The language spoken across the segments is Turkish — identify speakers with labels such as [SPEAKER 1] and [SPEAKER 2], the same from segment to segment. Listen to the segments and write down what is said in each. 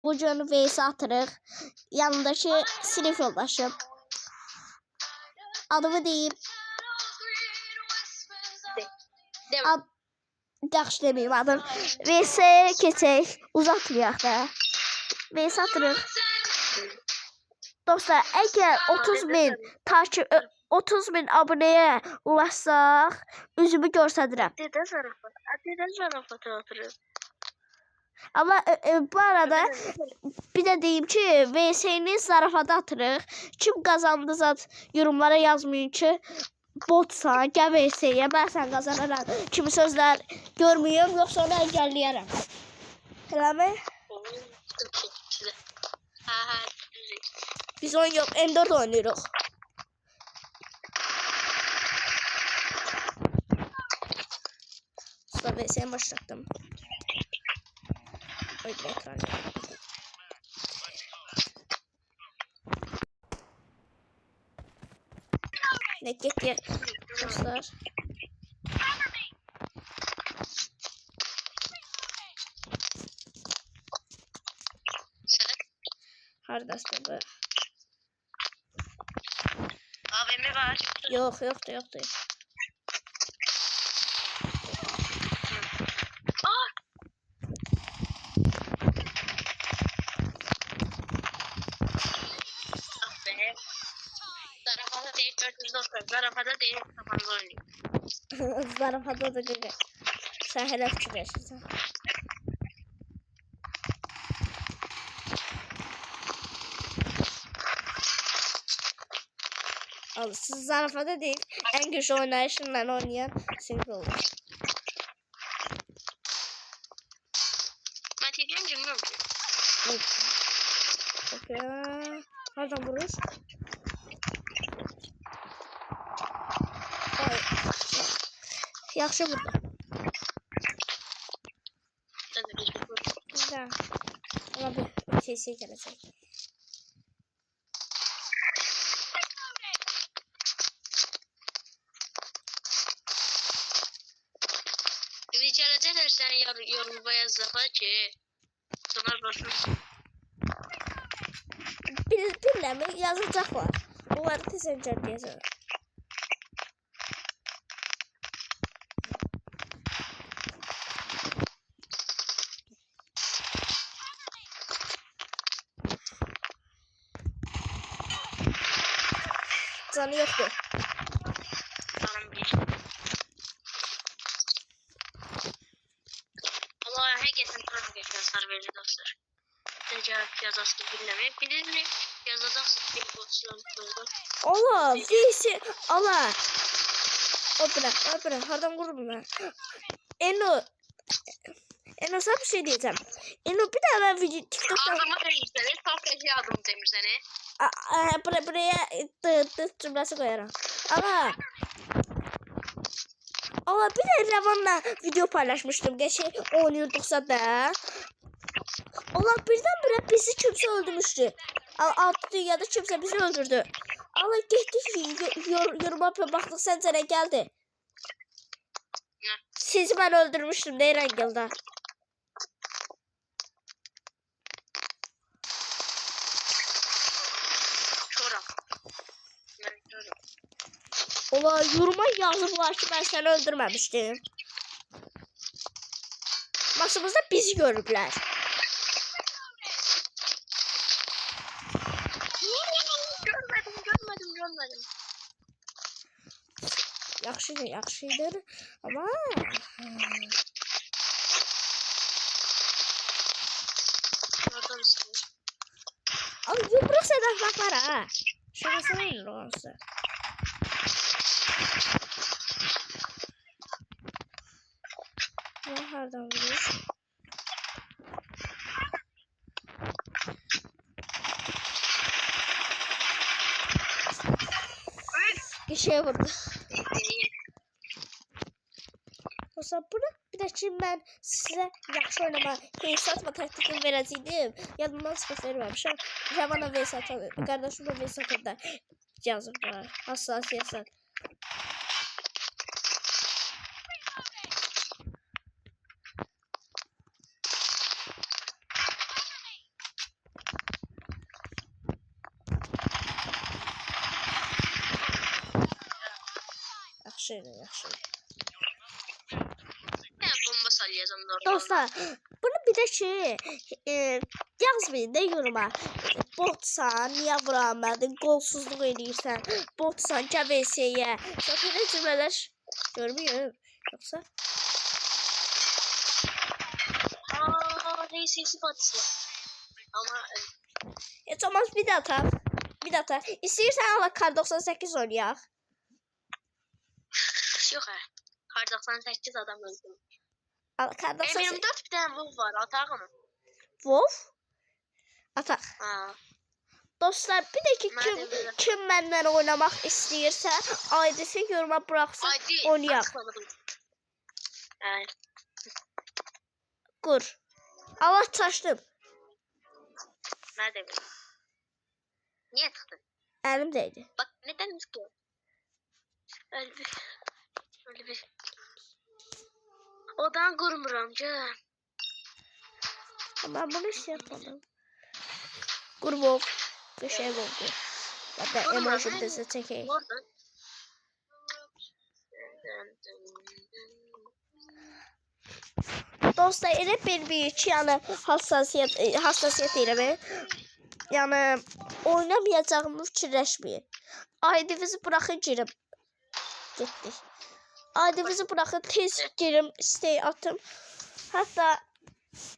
[SPEAKER 1] Bu gün VS atırıq. Yanındakı sinif yoldaşım. Adımı deyim. Yaxşı deməyim adım. VS-yə keçək. Uzatmayaq da. VS atırıq. Dostlar, əgər 30.000 abunəyə ulaşsaq, üzümü göstərirəm.
[SPEAKER 2] Neden zarafat atırız?
[SPEAKER 1] Amma bu arada bir də deyim ki, VS-ni zarafata atırıq. Kim qazandı zat yorumlara yazmayın ki, botsan, gəl VS-yə, mən sən qazanaram. Kimi sözlər görməyəm, yoxsa onu əngəlləyərəm. Eləmi? Biz oyun yox, M4 oynayırıq. Usta VS-yə başlattım. Öyle ekran. Ne gitti dostlar. Hardasın bu.
[SPEAKER 2] AVM var.
[SPEAKER 1] Yoktu.
[SPEAKER 2] Zarafata değil, 400 dostlar. Zarafata değil, kafanızı oynayın.
[SPEAKER 1] Zarafata da gaga. Sen hele fikir yaşasın. Al, siz zarafata değil, en güçlü oynayışınla oynayan sinir olur.
[SPEAKER 2] Ben tekrar bilmiyorum ki.
[SPEAKER 1] Okey. Nereden vurur? Yaxşı vurdu. Güzel. Ama bir şey gelecek.
[SPEAKER 2] Rica edersen yoruma yazdılar ki sonra başlıyorsun.
[SPEAKER 1] Bilmem yazacaklar. Bunları tez önce yazarım. Canı yoktu.
[SPEAKER 2] Canım bir. Allah herkesin tarafı geçiyor sarı dostlar. Tecavüz yazası dinlemeyi bilir mi? Yazacaksın bir pozisyon koydu.
[SPEAKER 1] Allah birisi Allah. O bırak. Hardan vurdum ben. Eno sana bir şey diyeceğim. Eno bir daha ben video TikTok'ta.
[SPEAKER 2] Adımı demiş seni. Çok eşi adım demiş seni.
[SPEAKER 1] Buraya cümlesi koyarım. Ama bir de Revan'la video paylaşmıştım. Geçen oynuyorduksa da. Allah birdenbire bizi kimse öldürmüştü. Altı dünyada kimse bizi öldürdü. Allah gittik yoruma baktık sence geldi. Sizi ben öldürmüştüm değil Angel'da. Ola yoruma yazıblar ki ben seni öldürmemiştim. Maçımızda bizi görüblər.
[SPEAKER 2] Görmedim.
[SPEAKER 1] Yaxşıdır ama Abi yumruq sədən baxlar ha. Şurası öyle olsa. Ne hardan vuruyor? Bir şey vurdu. Dostlar bunu bir də ki mən sizə yaxşı oynama hesatma taktikini verəcəydim. Yadımdan çıxıb verməmişəm. Rəvana Veysata, qardaşımla Veysata da yazıblar. Hassasiyyət. Yaxşı, yaxşı.
[SPEAKER 2] Ne bomba sallayacağım da orada.
[SPEAKER 1] Dostlar, bunu bir de ki yazmayın da yoruma. Botsan, niyə vuramadın, qolsuzluq edirsən, botsan, KVS-yə. Sonra cümlələr görmüyorum. Yoxsa?
[SPEAKER 2] Neyse sıfatı. Ama
[SPEAKER 1] Heç olmaz bir də atar. Bir də atar. İstəyirsən ala kar 98 oynayaq.
[SPEAKER 2] yok ha. Kar 98 adam öldü.
[SPEAKER 1] Ala kar 98.
[SPEAKER 2] Benim 4 bir tane WoW var. Atar mı?
[SPEAKER 1] WoW? Atar.
[SPEAKER 2] Ha.
[SPEAKER 1] Dostlar, bir də ki kim məndən oynamaq istəyirsə, ID-si yoruma buraxsın, oynayaq.
[SPEAKER 2] Yani.
[SPEAKER 1] Qur. Allah çaşdım.
[SPEAKER 2] Nerede bu? Niye tıktın?
[SPEAKER 1] Əlimdəydi.
[SPEAKER 2] Bak neden tıkıyor? Öyle bir. Odan kurmuram canım.
[SPEAKER 1] Ben bunu hiç yapmadım. Qur bir şey oldu. Ya da emoji bizi çekeyim.
[SPEAKER 2] Oradan.
[SPEAKER 1] Dostlar, elə bir ki, yəni hassasiyyət eləmə. Yəni oynamayacağımı fikirləşməyin. ID-vizi buraxın girim. Getdik. ID-vizi buraxın tez girim, istey atım. Hətta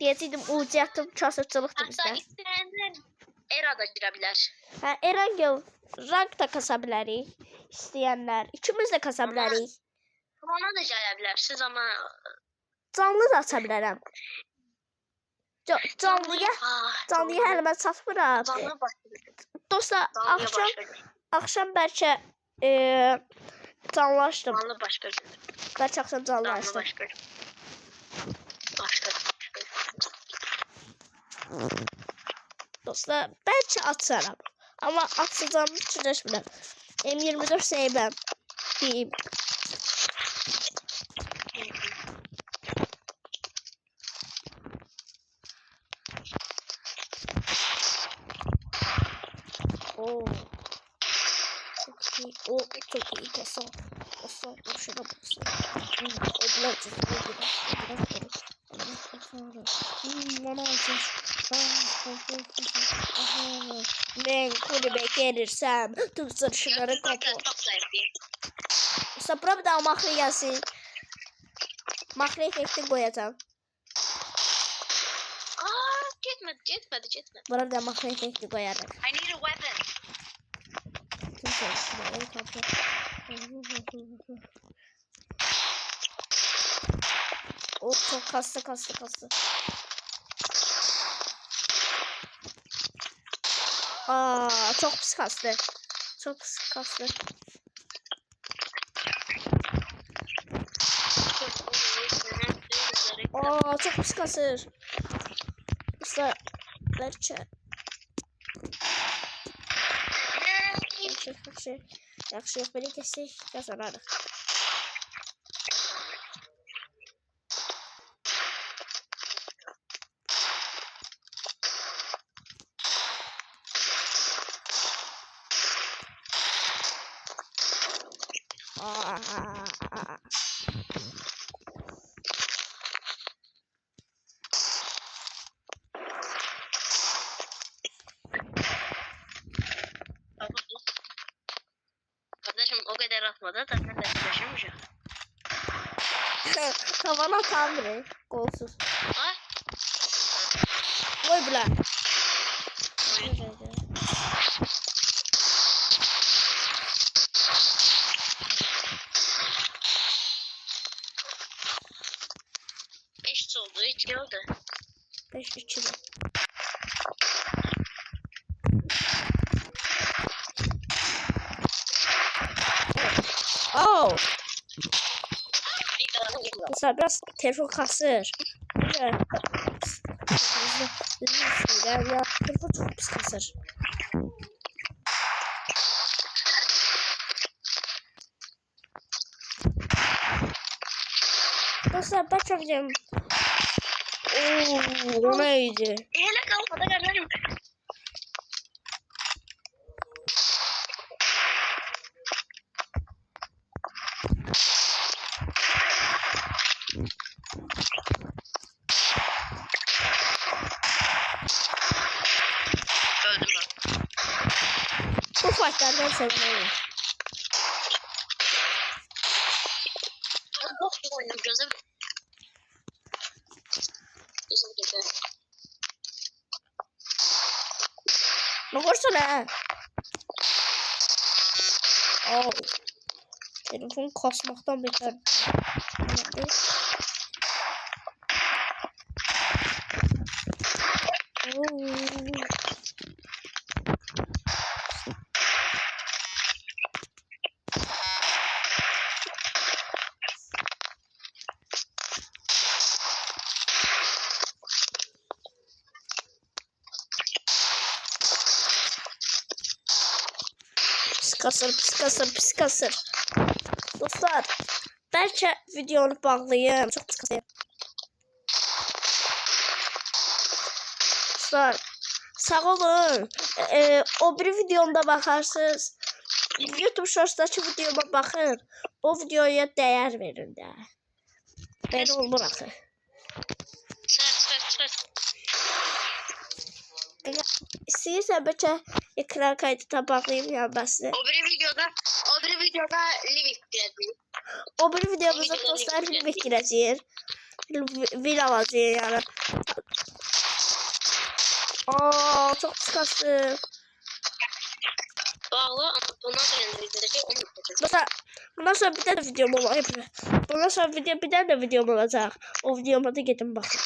[SPEAKER 1] deyəcəydim UC atım, kasıbçılıqdır bizdə.
[SPEAKER 2] Hatta isteyenler Era'da girebilir.
[SPEAKER 1] Hə, Erangel rank da kasa bilərik. İstəyənlər. İkimiz də kasa bilərik.
[SPEAKER 2] Ona da gelebilir. Siz ama
[SPEAKER 1] Canlı da aça bilərəm. Canlıya hələ mən çatmıram.
[SPEAKER 2] Canlı başladı.
[SPEAKER 1] Dostlar, axşam bəlkə canlaşdım.
[SPEAKER 2] Canlı başladı.
[SPEAKER 1] Bəlkə axşam
[SPEAKER 2] Canlı
[SPEAKER 1] canlaşdım.
[SPEAKER 2] başladı. Başladı.
[SPEAKER 1] Dostlar, bəlkə açaram. Amma açacağımı fikirləşmirəm. M24 sevməm. Deyim. Oo. Çok iyi. O çok iyi kesin. Olsun. Şuna baksın. O biraz bana alacağız. Ben kulübe gelirsem tüm sırşıları kapı.
[SPEAKER 2] Çok zevkli.
[SPEAKER 1] Sapra bir daha mahre gelsin. Mahre efekti koyacağım.
[SPEAKER 2] Yetmedi.
[SPEAKER 1] Buna da mahre efekti koyarım.
[SPEAKER 2] I need a weapon.
[SPEAKER 1] Tüm sırşıları kapı. O çok kastı. Aa, çok pis kastı. Aa, çok pis kasır. Usta, belki. Yaxşı, yox, belə keçsək, qazanarıq.
[SPEAKER 2] Kardeşim o kadar atmadı da ben de taşımışım.
[SPEAKER 1] Tavana tamir, golsuz.
[SPEAKER 2] Ha?
[SPEAKER 1] Oy bile.
[SPEAKER 2] Beş oldu hiç geldi.
[SPEAKER 1] 5-2. Oh. Mesela biraz telefon kasır. Evet. Ya telefon çok pis kasır. Dostlar ben çok güzelim. Ooo, o neydi?
[SPEAKER 2] Hele kalmadı kardeşim.
[SPEAKER 1] fightlardan sevmiyorum.
[SPEAKER 2] Bok gibi oynuyorum gözüm. Gözüm gibi.
[SPEAKER 1] Ne korsun ha? Oh. Telefon kasmaktan beter. Pis kasır. Dostlar, bəlkə videonu bağlayayım. Çox pis kasır. Dostlar, sağ olun. O bir videomda bakarsınız. YouTube Shorts'daki videoma bakın. O videoya değer verin de. Ben olmur axı.
[SPEAKER 2] Sır.
[SPEAKER 1] İstəyirsən bəlkə ekran kaydına bağlayayım ya bəslə.
[SPEAKER 2] O bir videoda Livik geldi.
[SPEAKER 1] O bir videomuzda dostlar Livik girəcəyir. Vil alacağıq yəni. Aa, çok pis kasır.
[SPEAKER 2] Bağlı ama bundan sonra videodaki onu yapacağız.
[SPEAKER 1] Mesela bundan sonra bir tane videom olacak. Bundan sonra bir tane de videom olacak. O videoma da gidin bakın.